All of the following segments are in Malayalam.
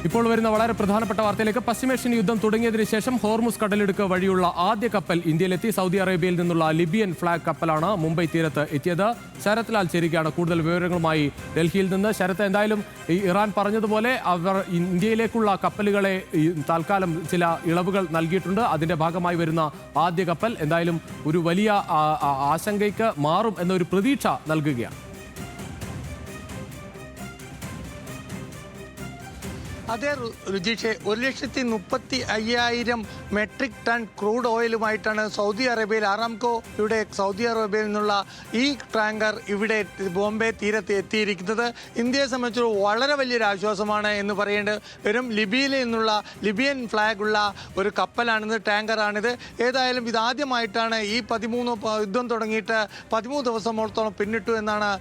ഇപ്പോൾ വരുന്ന വളരെ പ്രധാനപ്പെട്ട വാർത്തയിലേക്ക്. പശ്ചിമേഷ്യൻ യുദ്ധം തുടങ്ങിയതിനു ശേഷം ഹോർമുസ് കടലിടുക്ക് വഴിയുള്ള ആദ്യ കപ്പൽ ഇന്ത്യയിലെത്തി. സൗദി അറേബ്യയിൽ നിന്നുള്ള ലിബിയൻ ഫ്ളാഗ് കപ്പലാണ് മുംബൈ തീരത്ത് എത്തിയത്. ശരത് ലാൽ ചേരുകയാണ് കൂടുതൽ വിവരങ്ങളുമായി ഡൽഹിയിൽ നിന്ന്. ശരത്ത്, എന്തായാലും ഇറാൻ പറഞ്ഞതുപോലെ അവർ ഇന്ത്യയിലേക്കുള്ള കപ്പലുകളെ തൽക്കാലം ചില ഇളവുകൾ നൽകിയിട്ടുണ്ട്. അതിന്റെ ഭാഗമായി വരുന്ന ആദ്യ കപ്പൽ എന്തായാലും ഒരു വലിയ ആശങ്കയ്ക്ക് മാറും എന്നൊരു പ്രതീക്ഷ നൽകുകയാണ്. അതെ രുചീഷെ, 1,35,000 മെട്രിക് ടൺ ക്രൂഡ് ഓയിലുമായിട്ടാണ് സൗദി അറേബ്യയിൽ ആറാംകോയുടെ സൗദി അറേബ്യയിൽ നിന്നുള്ള ഈ ടാങ്കർ ഇവിടെ ബോംബെ തീരത്ത് എത്തിയിരിക്കുന്നത്. ഇന്ത്യയെ സംബന്ധിച്ച് വളരെ വലിയൊരു ആശ്വാസമാണ് എന്ന് പറയേണ്ടത് വരും. ലിബിയയിൽ നിന്നുള്ള ലിബിയൻ ഫ്ലാഗ് ഉള്ള ഒരു കപ്പലാണിത്, ടാങ്കറാണിത്. ഏതായാലും ഇതാദ്യമായിട്ടാണ് ഈ 13 യുദ്ധം തുടങ്ങിയിട്ട് 13 ദിവസമോളത്തോളം പിന്നിട്ടു എന്നാണ്.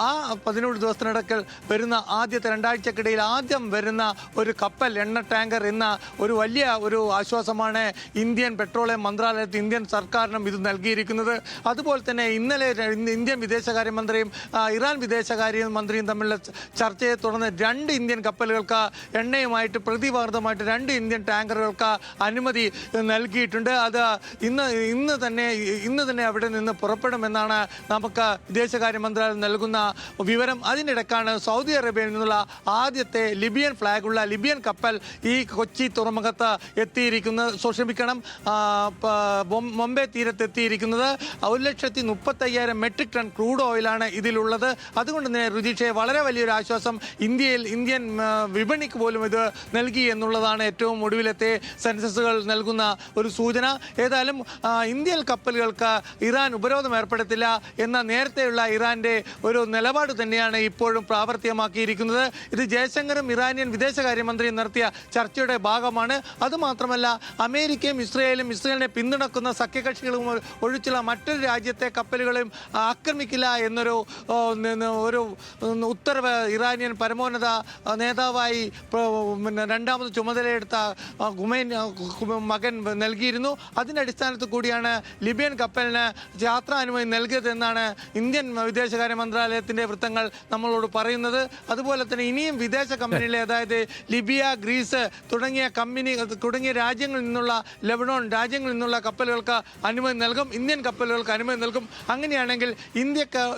ആ 17 ദിവസത്തിനിടയ്ക്ക് വരുന്ന ആദ്യത്തെ 2 ആഴ്ചക്കിടയിൽ ആദ്യം വരുന്ന ഒരു കപ്പൽ എണ്ണ ടാങ്കർ എന്ന ഒരു വലിയ ഒരു ആശ്വാസമാണ് ഇന്ത്യൻ പെട്രോളിയം മന്ത്രാലയത്തിൽ ഇന്ത്യൻ സർക്കാരിനും ഇത് നൽകിയിരിക്കുന്നത്. അതുപോലെ തന്നെ ഇന്നലെ ഇന്ത്യൻ വിദേശകാര്യമന്ത്രിയും ഇറാൻ വിദേശകാര്യമന്ത്രിയും തമ്മിലുള്ള ചർച്ചയെ തുടർന്ന് 2 ഇന്ത്യൻ കപ്പലുകൾക്ക് എണ്ണയുമായിട്ട് പ്രതിവാർദ്ധമായിട്ട് 2 ഇന്ത്യൻ ടാങ്കറുകൾക്ക് അനുമതി നൽകിയിട്ടുണ്ട്. അത് ഇന്ന് തന്നെ അവിടെ നിന്ന് പുറപ്പെടുമെന്നാണ് നമുക്ക് വിദേശകാര്യ മന്ത്രാലയം നൽകുന്ന വിവരം. അതിനിടയ്ക്കാണ് സൗദി അറേബ്യയിൽ നിന്നുള്ള ആദ്യത്തെ ലിബിയൻ ഫ്ലാഗുള്ള ലിബിയൻ കപ്പൽ ഈ കൊച്ചി തുറമുഖത്ത് എത്തിയിരിക്കുന്നത്. മുംബൈ തീരത്ത് എത്തിയിരിക്കുന്നത്. 1,35,000 മെട്രിക് ടൺ ക്രൂഡ് ഓയിലാണ് ഇതിലുള്ളത്. അതുകൊണ്ട് തന്നെ രുചിഷയെ വളരെ വലിയൊരു ആശ്വാസം ഇന്ത്യൻ വിപണിക്ക് പോലും ഇത് നൽകി എന്നുള്ളതാണ് ഏറ്റവും ഒടുവിലത്തെ സെൻസസുകൾ നൽകുന്ന ഒരു സൂചന. ഏതായാലും ഇന്ത്യൻ കപ്പലുകൾക്ക് ഇറാൻ ഉപരോധം ഏർപ്പെടുത്തില്ല എന്ന നേരത്തെയുള്ള ഇറാന്റെ ഒരു നിലപാട് തന്നെയാണ് ഇപ്പോഴും പ്രാവർത്തികമാക്കിയിരിക്കുന്നത്. ഇത് ജയശങ്കറും ഇറാനിയൻ വിദേശകാര്യമന്ത്രിയും നടത്തിയ ചർച്ചയുടെ ഭാഗമാണ്. അതുമാത്രമല്ല, അമേരിക്കയും ഇസ്രയേലിനെ പിന്തുണക്കുന്ന സഖ്യകക്ഷികളും ഒഴിച്ചുള്ള മറ്റൊരു രാജ്യത്തെ കപ്പലുകളെയും ആക്രമിക്കില്ല എന്നൊരു ഉത്തരവ് ഇറാനിയൻ പരമോന്നത നേതാവായി രണ്ടാമത് ചുമതലയെടുത്ത മകൻ നൽകിയിരുന്നു. അതിൻ്റെ അടിസ്ഥാനത്തിൽ കൂടിയാണ് ലിബിയൻ കപ്പലിന് യാത്രാനുമതി നൽകിയതെന്നാണ് ഇന്ത്യൻ വിദേശകാര്യ മന്ത്രാലയത്തിൻ്റെ വൃത്തങ്ങൾ നമ്മളോട് പറയുന്നത്. അതുപോലെ തന്നെ ഇനിയും വിദേശ കമ്പനികളെ, അതായത് ലിബിയ, ഗ്രീസ് തുടങ്ങിയ രാജ്യങ്ങളിൽ നിന്നുള്ള ലെബനോൺ രാജ്യങ്ങളിൽ നിന്നുള്ള കപ്പലുകൾക്ക് അനുമതി നൽകും. ഇന്ത്യൻ കപ്പലുകൾക്ക് അനുമതി നൽകും. അങ്ങനെയാണെങ്കിൽ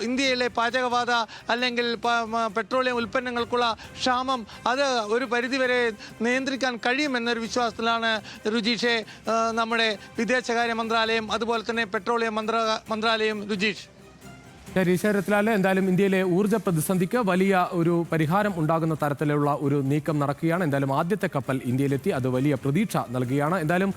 ഇന്ത്യയിലെ പാചകവാത അല്ലെങ്കിൽ പെട്രോളിയം ഉൽപ്പന്നങ്ങൾക്കുള്ള ക്ഷാമം അത് ഒരു പരിധിവരെ നിയന്ത്രിക്കാൻ കഴിയുമെന്നൊരു വിശ്വാസത്തിലാണ് രുചീഷെ നമ്മുടെ വിദേശകാര്യ മന്ത്രാലയം, അതുപോലെ തന്നെ പെട്രോളിയം മന്ത്രാലയം. രുചീഷ്, ശരത്ലാൽ, എന്തായാലും ഇന്ത്യയിലെ ഊർജ്ജ പ്രതിസന്ധിക്ക് വലിയ ഒരു പരിഹാരം ഉണ്ടാകുന്ന തരത്തിലുള്ള ഒരു നീക്കം നടക്കുകയാണ്. എന്തായാലും ആദ്യത്തെ കപ്പൽ ഇന്ത്യയിലെത്തി. അത് വലിയ പ്രതീക്ഷ നൽകുകയാണ്. എന്തായാലും